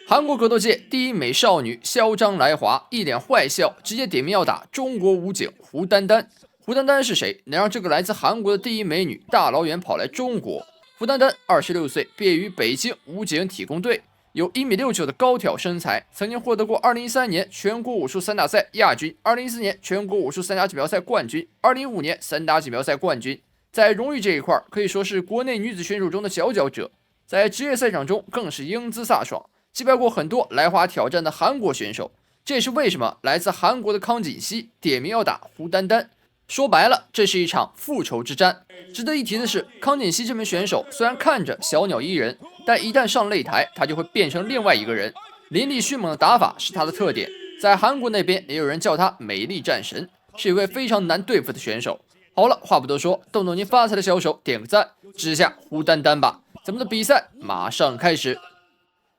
韩国格斗界第一美少女嚣张来华，一脸坏笑，直接点名要打中国武警胡丹丹。胡丹丹是谁？能让这个来自韩国的第一美女大老远跑来中国？胡丹丹26岁，毕业于北京武警体工队，有1.69米的高挑身材，曾经获得过2013年全国武术三大赛亚军，2014年全国武术三打锦标赛冠军，2015年三打锦标赛冠军。在荣誉这一块，可以说是国内女子选手中的佼佼者，在职业赛场中更是英姿飒爽。击败过很多来华挑战的韩国选手，这也是为什么来自韩国的康锦熙点名要打胡丹丹。说白了，这是一场复仇之战。值得一提的是，康锦熙这名选手虽然看着小鸟依人，但一旦上擂台，他就会变成另外一个人。凌厉迅猛的打法是他的特点，在韩国那边也有人叫他美丽战神，是一位非常难对付的选手。好了，话不多说，动动您发财的小手，点个赞，支持下胡丹丹吧。咱们的比赛马上开始。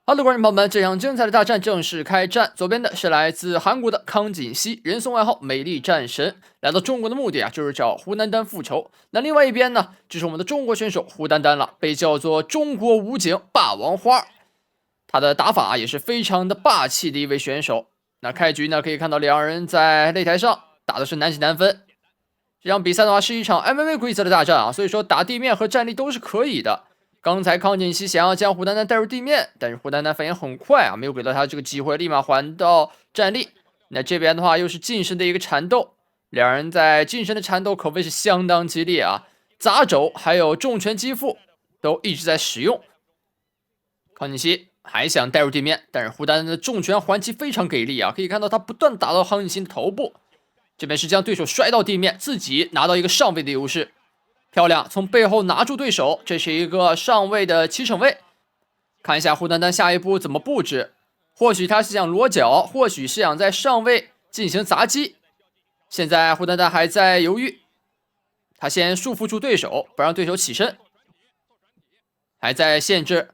好的，观众朋友们，这场精彩的大战正式开战。左边的是来自韩国的康锦熙，人送外号美丽战神，来到中国的目的就是找胡丹丹复仇。那另外一边呢，就是我们的中国选手胡丹丹了，被叫做中国武警霸王花，他的打法也是非常的霸气的一位选手。那开局呢，可以看到两人在擂台上打的是难解难分。这场比赛的话是一场 MMA 规则的大战啊，所以说打地面和站立都是可以的。刚才康锦熙想要将胡丹丹带入地面，但是胡丹丹反应很快啊，没有给到他这个机会，立马还到站立。那这边的话又是近身的一个缠斗，两人在近身的缠斗可谓是相当激烈啊，砸肘还有重拳击腹都一直在使用。康锦熙还想带入地面，但是胡丹丹的重拳还击非常给力啊，可以看到他不断打到康锦熙的头部，这边是将对手摔到地面，自己拿到一个上位的优势。漂亮，从背后拿住对手，这是一个上位的齐整位。看一下胡丹丹下一步怎么布置，或许他是想裸脚，或许是想在上位进行砸击。现在胡丹丹还在犹豫，他先束缚住对手，不让对手起身，还在限制，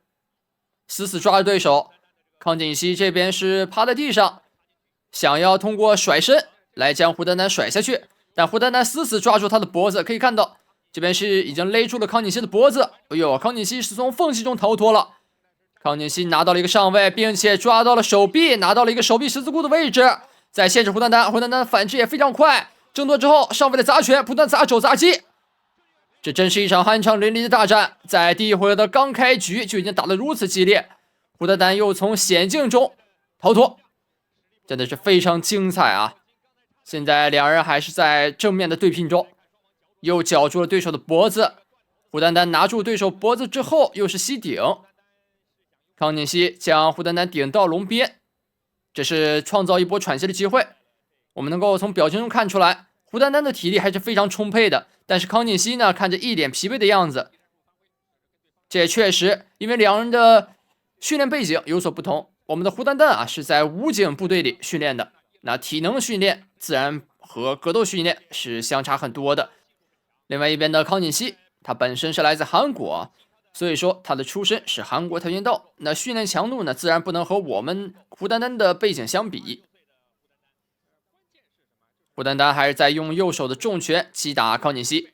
死死抓着对手。康锦熙这边是趴在地上，想要通过甩身来将胡丹丹甩下去，但胡丹丹死死抓住他的脖子，可以看到这边是已经勒住了康锦熙的脖子。哎呦，康锦熙是从缝隙中逃脱了。康锦熙拿到了一个上位，并且抓到了手臂，拿到了一个手臂十字固的位置，在限制胡丹丹。胡丹丹的反制也非常快，争夺之后上位的砸拳，不断砸肘砸击。这真是一场酣畅淋漓的大战，在第一回合的刚开局就已经打得如此激烈，胡丹丹又从险境中逃脱，真的是非常精彩啊！现在两人还是在正面的对拼中。又绞住了对手的脖子，胡丹丹拿住对手脖子之后又是吸顶，康锦熙将胡丹丹顶到笼边，这是创造一波喘息的机会。我们能够从表情中看出来，胡丹丹的体力还是非常充沛的，但是康锦熙呢，看着一脸疲惫的样子。这也确实因为两人的训练背景有所不同，我们的胡丹丹啊是在武警部队里训练的，那体能训练自然和格斗训练是相差很多的。另外一边的康锦熙，他本身是来自韩国，所以说他的出身是韩国跆拳道，那训练强度呢，自然不能和我们胡丹丹的背景相比。胡丹丹还是在用右手的重拳击打康锦熙。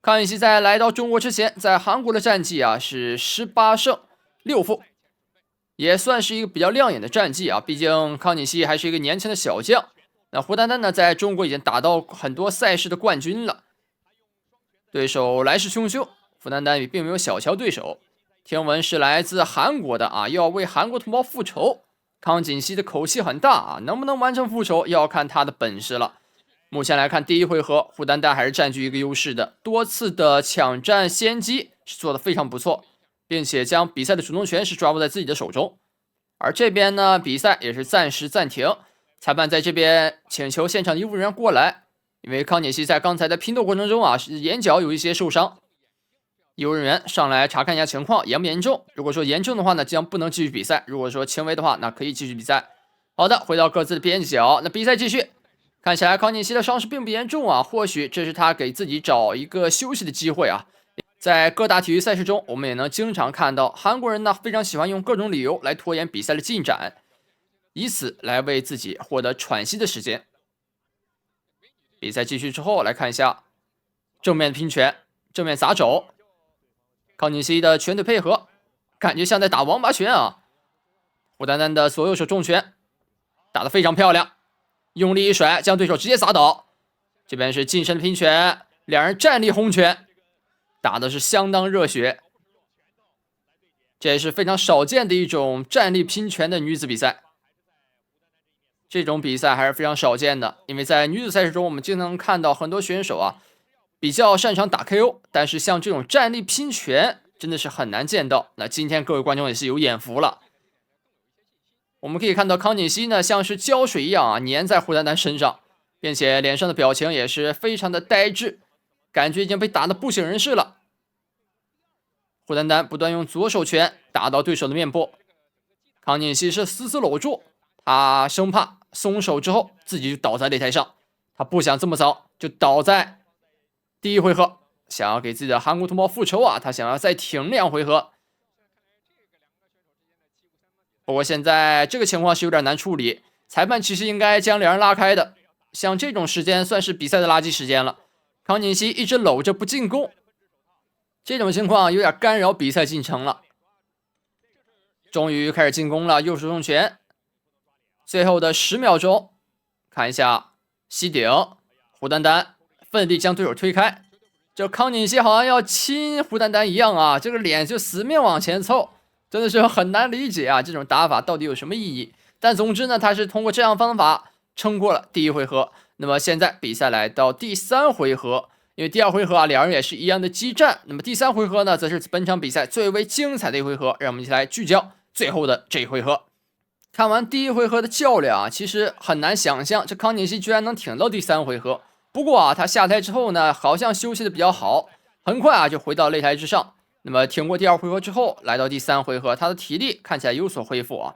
康锦熙在来到中国之前，在韩国的战绩啊是18胜6负，也算是一个比较亮眼的战绩啊。毕竟康锦熙还是一个年轻的小将，那胡丹丹呢，在中国已经打到很多赛事的冠军了。对手来势汹汹，胡丹丹也并没有小瞧对手，听闻是来自韩国的啊，要为韩国同胞复仇。康锦熙的口气很大啊，能不能完成复仇要看他的本事了。目前来看，第一回合胡丹丹还是占据一个优势的，多次的抢占先机是做得非常不错，并且将比赛的主动权是抓握在自己的手中。而这边呢，比赛也是暂时暂停，裁判在这边请求现场医务人员过来。因为康锦熙在刚才的拼斗过程中啊，是眼角有一些受伤，医务人员上来查看一下情况严不严重。如果说严重的话呢，将不能继续比赛；如果说轻微的话，那可以继续比赛。好的，回到各自的边角，那比赛继续。看起来康锦熙的伤势并不严重啊，或许这是他给自己找一个休息的机会啊。在各大体育赛事中，我们也能经常看到韩国人呢非常喜欢用各种理由来拖延比赛的进展，以此来为自己获得喘息的时间。比赛继续之后，来看一下正面拼拳，正面砸肘，康锦熙的拳腿配合，感觉像在打王八拳啊。胡丹丹的左右手重拳打得非常漂亮，用力一甩将对手直接砸倒。这边是近身拼拳，两人站立轰拳，打的是相当热血。这也是非常少见的一种站立拼拳的女子比赛。这种比赛还是非常少见的，因为在女子赛事中，我们经常看到很多选手啊比较擅长打 KO， 但是像这种站立拼拳真的是很难见到。那今天各位观众也是有眼福了。我们可以看到康锦熙呢像是胶水一样啊粘在胡丹丹身上，并且脸上的表情也是非常的呆滞，感觉已经被打得不省人事了。胡丹丹不断用左手拳打到对手的面部，康锦熙是死死搂住，他生怕松手之后自己就倒在擂台上，他不想这么早就倒在第一回合，想要给自己的韩国同胞复仇啊，他想要再挺2回合。不过现在这个情况是有点难处理，裁判其实应该将两人拉开的，像这种时间算是比赛的垃圾时间了。康锦熙一直搂着不进攻，这种情况有点干扰比赛进程了。终于开始进攻了，右手重拳，最后的10秒钟，看一下膝顶，胡丹丹奋力将对手推开，这康锦熙好像要亲胡丹丹一样啊，这个脸就死命往前凑，真的是很难理解啊，这种打法到底有什么意义？但总之呢，他是通过这样方法撑过了第一回合。那么现在比赛来到第3回合，因为第2回合啊，两人也是一样的激战。那么第3回合呢，则是本场比赛最为精彩的一回合，让我们一起来聚焦最后的这一回合。看完第1回合的较量啊，其实很难想象这康锦熙居然能挺到第3回合。不过啊，他下台之后呢，好像休息的比较好，很快啊就回到擂台之上。那么挺过第2回合之后，来到第3回合，他的体力看起来有所恢复啊。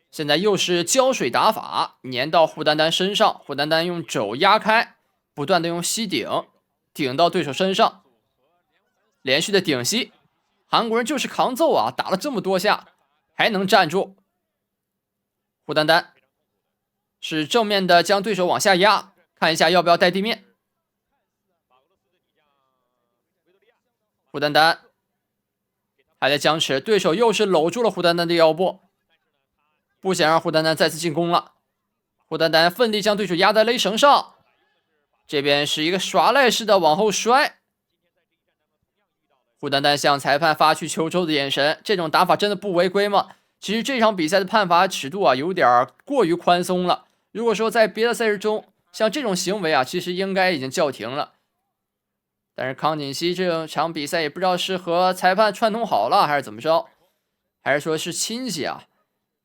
现在又是胶水打法，粘到胡丹丹身上，胡丹丹用肘压开，不断的用膝顶到对手身上，连续的顶膝。韩国人就是抗揍啊，打了这么多下还能站住。胡丹丹是正面的将对手往下压，看一下要不要带地面。胡丹丹还在僵持，对手又是搂住了胡丹丹的腰部，不想让胡丹丹再次进攻了。胡丹丹奋力将对手压在勒绳上，这边是一个耍赖式的往后摔。胡丹丹向裁判发去求救的眼神，这种打法真的不违规吗？其实这场比赛的判罚尺度啊有点过于宽松了，如果说在别的赛事中像这种行为啊，其实应该已经叫停了。但是康锦熙这场比赛也不知道是和裁判串通好了还是怎么着，还是说是亲戚啊，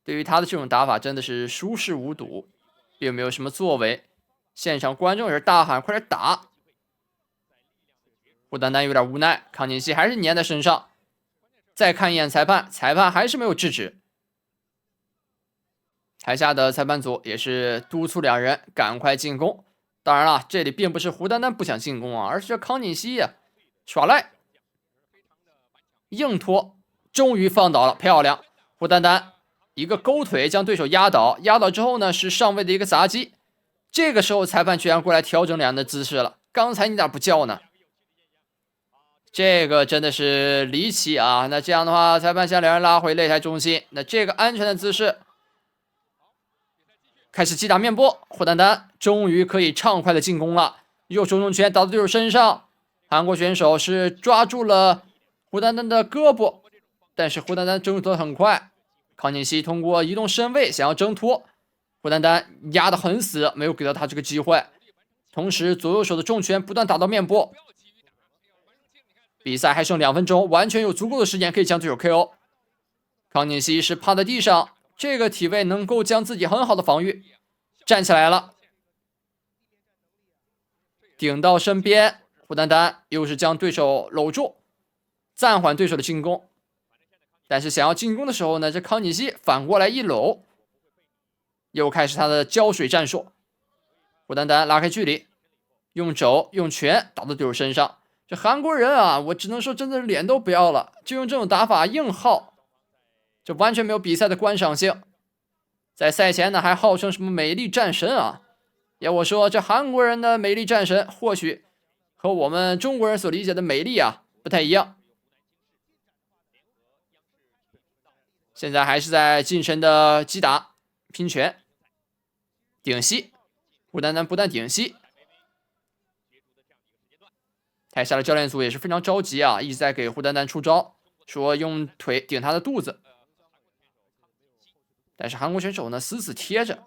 对于他的这种打法真的是熟视无睹，并没有什么作为。现场观众也是大喊快点打。胡丹丹有点无奈，康锦熙还是粘在身上。再看一眼裁判，裁判还是没有制止。台下的裁判组也是督促两人赶快进攻。当然了，这里并不是胡丹丹不想进攻啊，而是康锦熙呀耍赖，硬拖，终于放倒了，漂亮！胡丹丹一个勾腿将对手压倒，压倒之后呢是上位的一个砸击。这个时候裁判居然过来调整两人的姿势了，刚才你咋不叫呢？这个真的是离奇啊！那这样的话，裁判将两人拉回擂台中心。那这个安全的姿势，开始击打面部。胡丹丹终于可以畅快的进攻了，右手重拳打到对手身上。韩国选手是抓住了胡丹丹的胳膊，但是胡丹丹挣脱得很快。康锦熙通过移动身位想要挣脱，胡丹丹压得很死，没有给到他这个机会。同时，左右手的重拳不断打到面部。比赛还剩2分钟，完全有足够的时间可以将对手 KO。康锦熙是趴在地上，这个体位能够将自己很好的防御。站起来了，顶到身边，胡丹丹又是将对手搂住，暂缓对手的进攻。但是想要进攻的时候呢，这康锦熙反过来一搂，又开始他的胶水战术。胡丹丹拉开距离，用肘用拳打到对手身上。这韩国人啊，我只能说真的是脸都不要了，就用这种打法硬耗，这完全没有比赛的观赏性。在赛前呢还号称什么美丽战神啊，要我说这韩国人的美丽战神或许和我们中国人所理解的美丽啊不太一样。现在还是在近身的击打拼拳顶膝，胡丹丹不但顶膝，台下的教练组也是非常着急啊，一直在给胡丹丹出招，说用腿顶他的肚子。但是韩国选手呢死死贴着，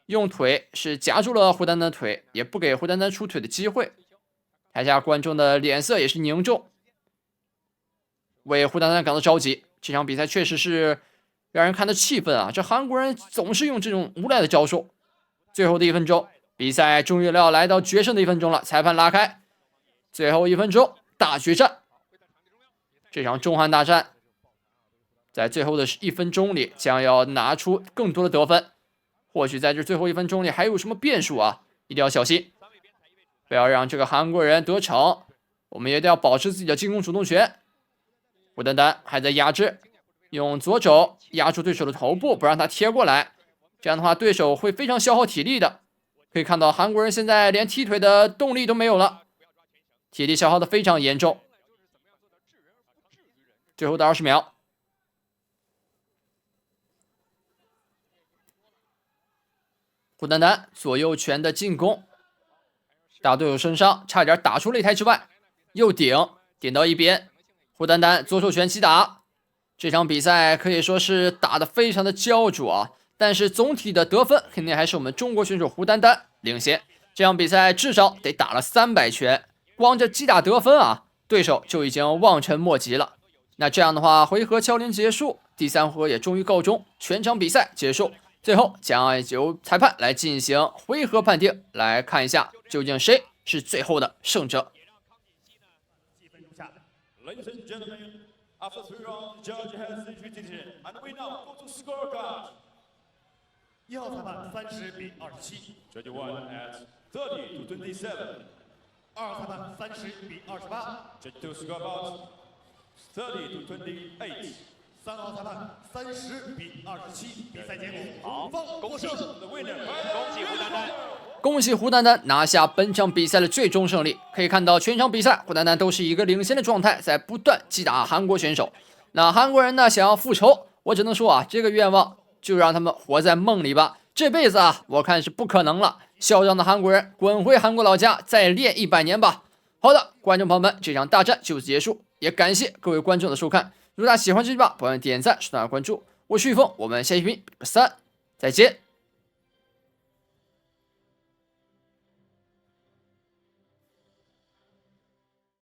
用腿是夹住了胡丹丹的腿，也不给胡丹丹出腿的机会。台下观众的脸色也是凝重，为胡丹丹感到着急。这场比赛确实是让人看得气愤啊！这韩国人总是用这种无赖的招数。最后的1分钟，比赛终于要来到决胜的1分钟了，裁判拉开，最后1分钟大决战。这场中韩大战在最后的1分钟里将要拿出更多的得分，或许在这最后1分钟里还有什么变数啊，一定要小心，不要让这个韩国人得逞。我们也要保持自己的进攻主动权。胡丹丹还在压制，用左肘压住对手的头部，不让他贴过来，这样的话对手会非常消耗体力的。可以看到韩国人现在连踢腿的动力都没有了，体力消耗的非常严重。最后的20秒，胡丹丹左右拳的进攻，打对手身上，差点打出擂台之外，右顶到一边，胡丹丹左手拳击打。这场比赛可以说是打得非常的焦灼啊，但是总体的得分肯定还是我们中国选手胡丹丹领先。这场比赛至少得打了300拳，光这击打得分啊，对手就已经望尘莫及了。那这样的话，回合交联结束，第3回合也终于告终，全场比赛结束。最后将由裁判来进行回合判定，来看一下究竟谁是最后的胜者。Ladies and gentlemen, after 3 rounds, the judge has issued decision, and we now go to scorecard. 1号裁判30比27 Judge won at 30 to 27. 2号裁判30比28 Judge 2 scoreboard 30 to 28. 3号裁判30比27，比赛结果好，恭喜 The winner, 恭喜胡丹丹。恭喜胡丹丹拿下本场比赛的最终胜利。可以看到全场比赛胡丹丹都是一个领先的状态，在不断击打韩国选手。那韩国人呢想要复仇，我只能说啊，这个愿望就让他们活在梦里吧，这辈子啊我看是不可能了。嚣张的韩国人滚回韩国老家再练100年吧。好的，观众朋友们，这场大战就此结束，也感谢各位观众的收看。如果大家喜欢这期吧，不要忘记点赞、收藏、关注。我是玉峰，我们下期视频3再见。